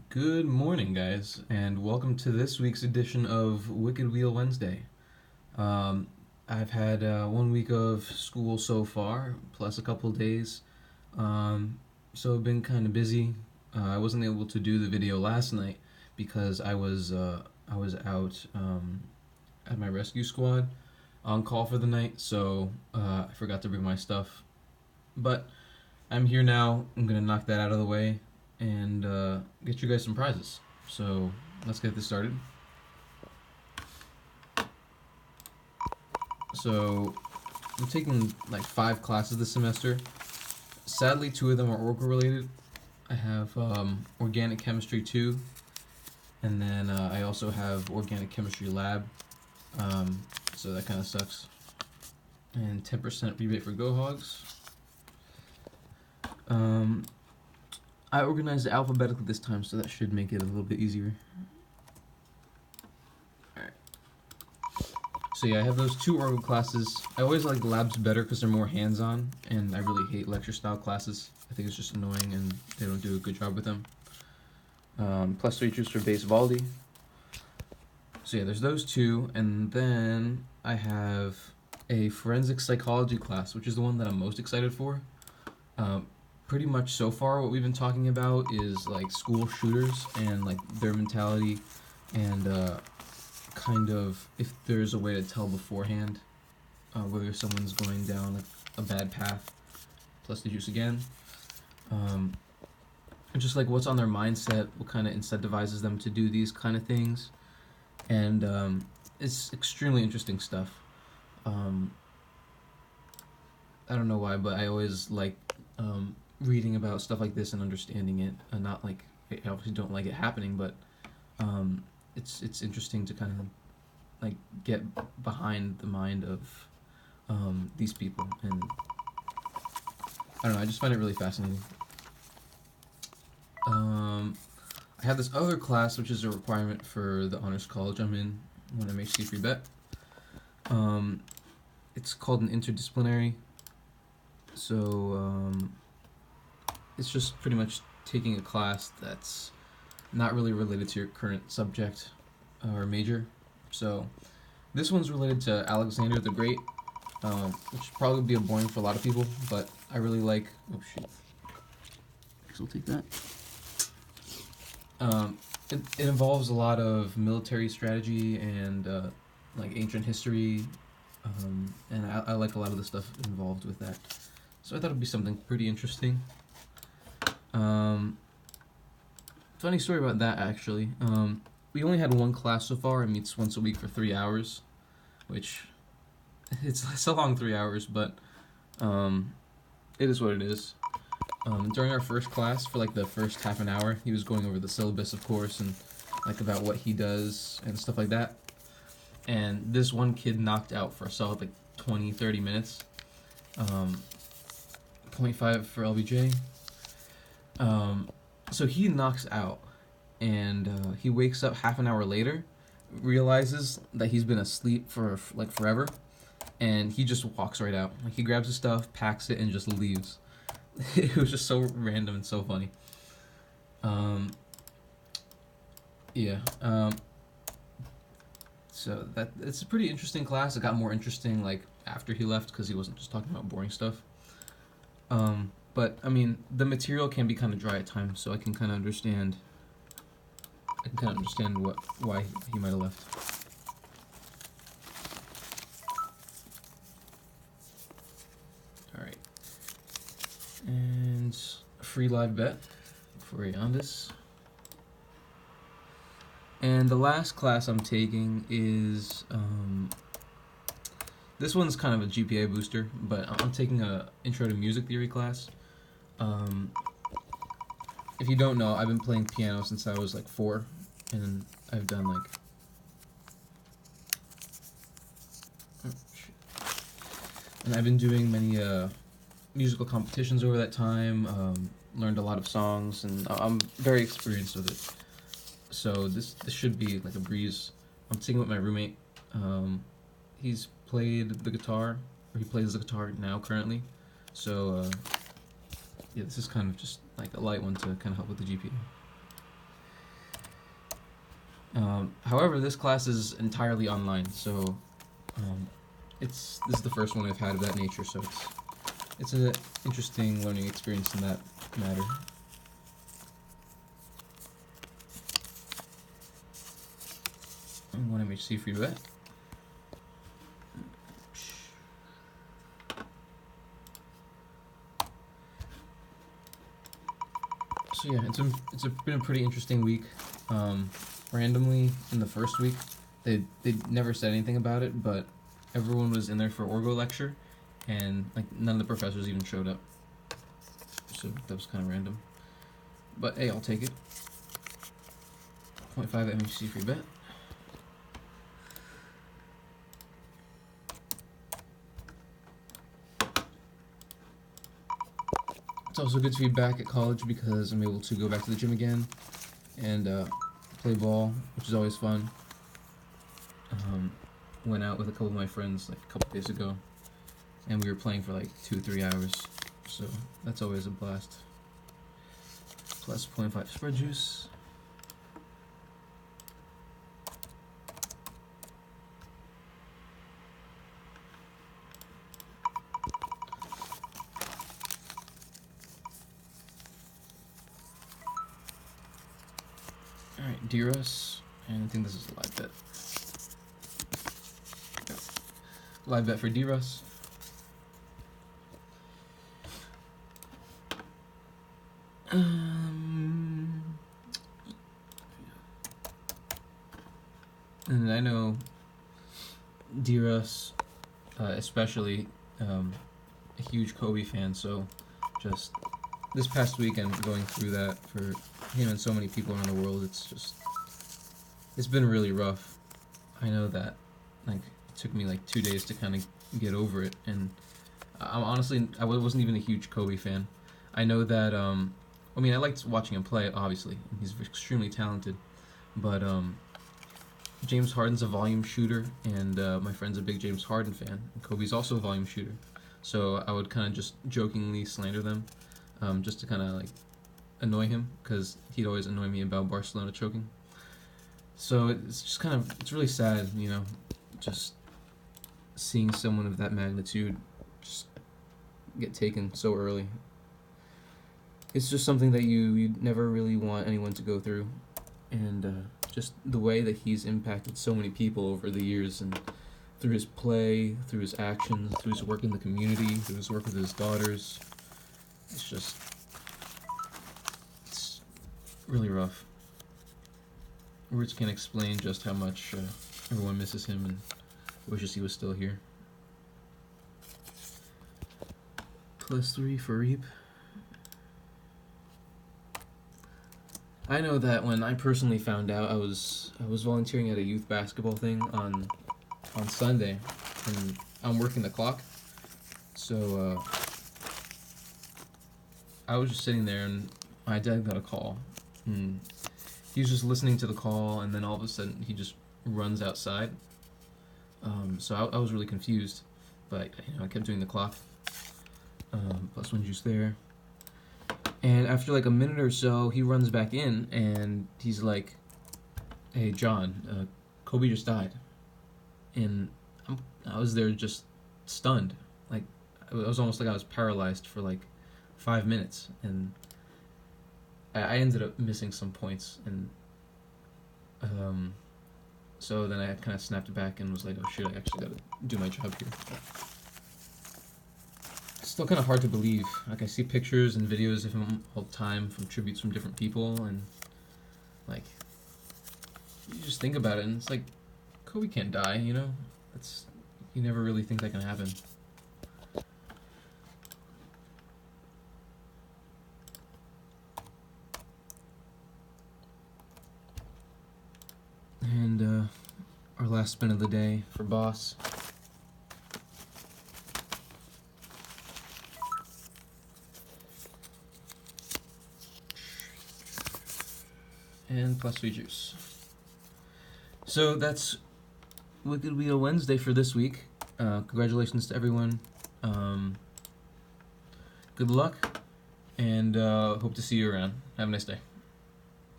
Good morning, guys, and welcome to this week's edition of Wicked Wheel Wednesday. Um, I've had 1 week of school so far, plus a couple days, so I've been kind of busy. I wasn't able to do the video last night because I was out at my rescue squad on call for the night, so I forgot to bring my stuff. But I'm here now. I'm gonna knock that out of the way and get you guys some prizes. So let's get this started. So I'm taking like 5 classes this semester. Sadly, 2 of them are Oracle related. I have Organic Chemistry 2, and then I also have Organic Chemistry Lab. So that kind of sucks. And 10% rebate for Go Hogs. I organized it alphabetically this time, so that should make it a little bit easier. Alright. So yeah, I have those 2 Oracle classes. I always like labs better because they're more hands-on, and I really hate lecture-style classes. I think it's just annoying, and they don't do a good job with them. +3 juice for base Valdi. So yeah, there's those 2, and then I have a forensic psychology class, which is the one that I'm most excited for. Pretty much so far what we've been talking about is like school shooters and like their mentality and kind of if there's a way to tell beforehand whether someone's going down like a bad path, plus the juice again. And just like what's on their mindset, what kind of incentivizes them to do these kind of things, and it's extremely interesting stuff. I don't know why, but I always like reading about stuff like this and understanding it, and not like I obviously don't like it happening, but it's interesting to kind of like get behind the mind of these people, and I don't know, I just find it really fascinating. I have this other class which is a requirement for the honors college I'm in when I'm HC free bet. It's called an interdisciplinary. So it's just pretty much taking a class that's not really related to your current subject or major. So this one's related to Alexander the Great, which would probably be boring for a lot of people, but I really like. Oh shoot! We'll take that. It involves a lot of military strategy and like ancient history, and I like a lot of the stuff involved with that. So I thought it'd be something pretty interesting. Funny story about that actually. We only had 1 class so far. It meets once a week for 3 hours, which it's a long 3 hours, but it is what it is. During our first class, for like the first half an hour, he was going over the syllabus, of course, and like about what he does and stuff like that. And this one kid knocked out for a solid like 20-30 minutes. 0.5 for LBJ. So he knocks out, and he wakes up half an hour later, realizes that he's been asleep for like forever, and he just walks right out. Like he grabs his stuff, packs it, and just leaves. It was just so random and so funny. Yeah. So that it's a pretty interesting class. It got more interesting like after he left because he wasn't just talking about boring stuff. But I mean, the material can be kind of dry at times, so I can kind of understand. Why he might have left. All right, and a free live bet for Yandis. And the last class I'm taking is this one's kind of a GPA booster, but I'm taking a intro to music theory class. If you don't know, I've been playing piano since I was like 4, and I've done like and I've been doing many musical competitions over that time. Learned a lot of songs, and I'm very experienced with it. So this should be like a breeze. I'm singing with my roommate. He's played the guitar, or he plays the guitar now currently. So yeah, this is kind of just like a light one to kind of help with the GPA. However, this class is entirely online, so um, this is the first one I've had of that nature, so it's an interesting learning experience in that matter. And 1 MHC free bet. So yeah, it's been a pretty interesting week. Randomly in the first week, they never said anything about it, but everyone was in there for Orgo lecture, and like none of the professors even showed up. So that was kind of random. But hey, I'll take it. 0.5 MHC free bet. It's also good to be back at college because I'm able to go back to the gym again and play ball, which is always fun. Went out with a couple of my friends like a couple days ago, and we were playing for like 2-3 hours, so that's always a blast. Plus 0.5 spread juice. Alright, D-Russ, and I think this is a live bet. Live bet for D-Russ. And I know D-Russ, especially, a huge Kobe fan, so just this past weekend going through that for him and so many people around the world, it's been really rough. I know that, like, it took me like 2 days to kind of get over it, and I'm honestly, I wasn't even a huge Kobe fan. I know that, I mean, I liked watching him play, obviously. He's extremely talented, but James Harden's a volume shooter, and my friend's a big James Harden fan. And Kobe's also a volume shooter, so I would kind of just jokingly slander them, just to kind of like annoy him, because he'd always annoy me about Barcelona choking. So it's just kind of, it's really sad, you know, just seeing someone of that magnitude just get taken so early. It's just something that you never really want anyone to go through, and just the way that he's impacted so many people over the years, and through his play, through his actions, through his work in the community, through his work with his daughters, it's really rough. Words can't explain just how much everyone misses him and wishes he was still here. +3 for Reap. I know that when I personally found out, I was volunteering at a youth basketball thing on Sunday, and I'm working the clock, so I was just sitting there, and my dad got a call, and he was just listening to the call, and then all of a sudden he just runs outside. So I was really confused, but I kept doing the clock. +1 juice there. And after like a minute or so, he runs back in, and he's like, "Hey, John, Kobe just died." And I was there just stunned. Like, it was almost like I was paralyzed for like 5 minutes, and I ended up missing some points, and so then I kind of snapped back and was like, "Oh shit, I actually gotta do my job here." It's still kind of hard to believe. Like, I see pictures and videos of him all the time from tributes from different people, and like, you just think about it, and it's like, Kobe can't die, you know? You never really think that can happen. And our last spin of the day for Boss. And +3 juice. So that's Wicked Wheel Wednesday for this week. Congratulations to everyone. Good luck, and hope to see you around. Have a nice day.